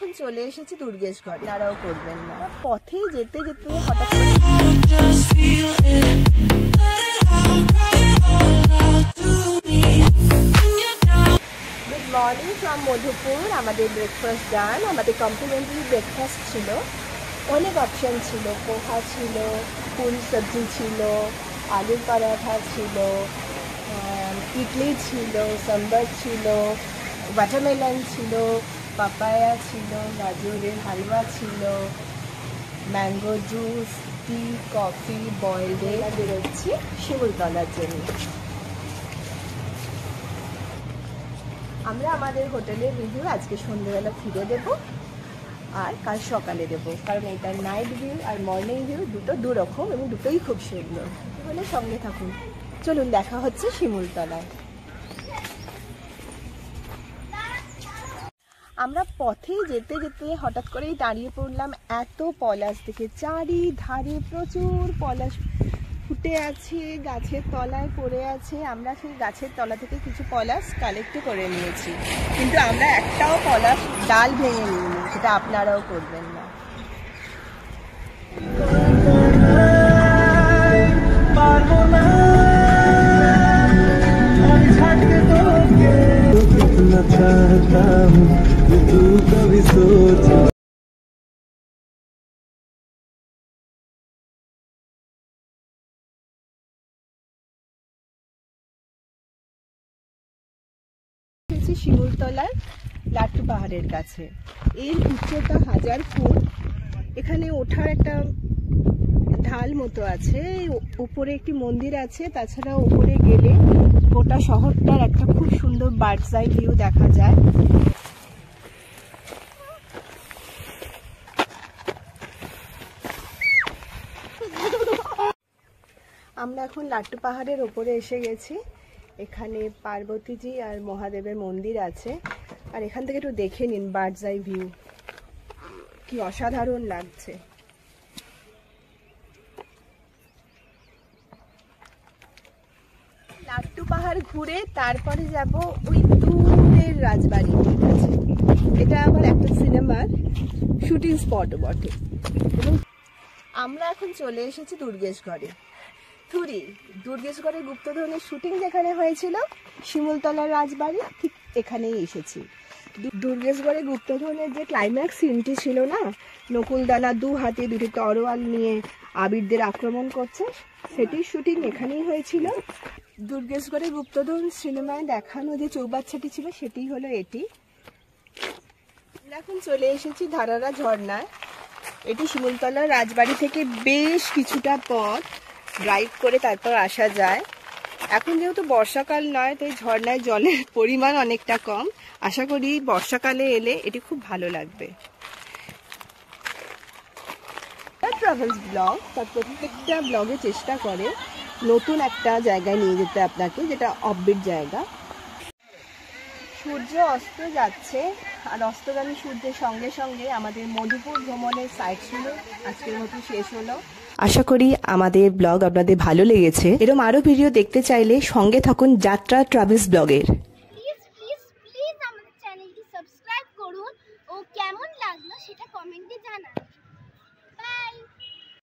এখন চলে এসেছি দুর্গেশগড়, তারাও করবেন না। পথে যেতে যেতে হঠাৎ গুড মর্নিং ফ্রম মধুপুর। আমাদের ব্রেকফাস্ট ডান। আমাদের কমপ্লিমেন্টারি ব্রেকফাস্ট ছিল, অনেক অপশন ছিল। পোহা ছিল, ফুল সবজি ছিল, আলুর পরাঠা ছিল, ইডলি ছিল, সাম্বার ছিল, ওয়াটারমেলন ছিল, পাপায়া ছিল, গাজরের হালুয়া ছিল, ম্যাঙ্গো জুস, টি, কফি, বয়েলড এগ। বেরোচ্ছি শিমুলতলার জন্য। আমরা আমাদের হোটেলের রিভিউ আজকে সন্ধ্যেবেলা ফিরে দেবো আর কাল সকালে দেবো, কারণ এটা নাইট ভিউ আর মর্নিং ভিউ দুটো দুরকম এবং দুটোই খুব সুন্দর। তাহলে সঙ্গে থাকুন, চলুন দেখা হচ্ছে শিমুলতলায়। আমরা পথে যেতে যেতে হঠাৎ করেই দাঁড়িয়ে পড়লাম এত পলাশ দেখে। চারিধারে প্রচুর পলাশ ফুটে আছে, গাছের তলায় পড়ে আছে। আমরা সেই গাছের তলা থেকে কিছু পলাশ কালেক্ট করে নিয়েছি, কিন্তু আমরা একটাও পলাশ ডাল ভেঙে নিইনি, সেটা আপনারাও করবেন না। শিমুলতলার লাট্টু পাহাড়ের কাছে। এর উচ্চতা 1000 ফুট। এখানে ওঠার একটা ঢাল মতো আছে, উপরে একটি মন্দির আছে। তাছাড়া উপরে গেলে গোটা শহরটার একটা খুব সুন্দর বার্ডস আই ভিউ দেখা যায়। আমরা এখন লাট্টু পাহাড়ের ওপরে এসে গেছি। এখানে পার্বতীজি আর মহাদেবের মন্দির আছে। আর এখান থেকে একটু দেখে নিন বার্ডস আই ভিউ, কি অসাধারণ লাগছে। লাট্টু পাহাড় ঘুরে তারপরে যাব ওই দূরের রাজবাড়ি। এটা আবার একটা সিনেমার শুটিং স্পট বটে। এবং আমরা এখন চলে এসেছি দুর্গেশগড়ে। দুর্গেশগড়ের গুপ্তধনের শুটিং যেখানে হয়েছিল, শিমুলতলার রাজবাড়ি ঠিক এখানেই এসেছি। দুর্গেশগড়ের গুপ্তধনের যে ক্লাইম্যাক্স সিনটি ছিল না, নকুলদানা দু হাতে দুটি তরোয়াল নিয়ে আবিরদের আক্রমণ করছে, সেটির শুটিং এখানেই হয়েছিল। দুর্গেশগড়ের গুপ্তধন সিনেমায় দেখানো যে চৌবাচ্চাটি ছিল, সেটি হলো এটি। আমরা এখন চলে এসেছি ধারারা ঝর্ণায়। এটি শিমুলতলার রাজবাড়ি থেকে বেশ কিছুটা পথ ড্রাইভ করে তারপর আসা যায়। এখন যেহেতু বর্ষাকাল নয়, তাই ঝর্ণায় জলের পরিমাণ অনেকটা কম। আশা করি বর্ষাকালে এলে এটি খুব ভালো লাগবে। ট্রাভেলস ব্লগ তার প্রত্যেকটা ব্লগে চেষ্টা করে নতুন একটা জায়গায় নিয়ে যেতে আপনাকে, যেটা অফবিট জায়গা। সূর্য অস্ত যাচ্ছে, আর অস্তগামী সূর্যের সঙ্গে সঙ্গে আমাদের মধুপুর ভ্রমণের সাইটগুলো আজকের মতো শেষ হলো। আশা করি আমাদের ব্লগ আপনাদের ভালো লেগেছে। এরকম আরো ভিডিও দেখতে চাইলে সঙ্গে থাকুন যাত্রা ট্রাভেলস ব্লগের।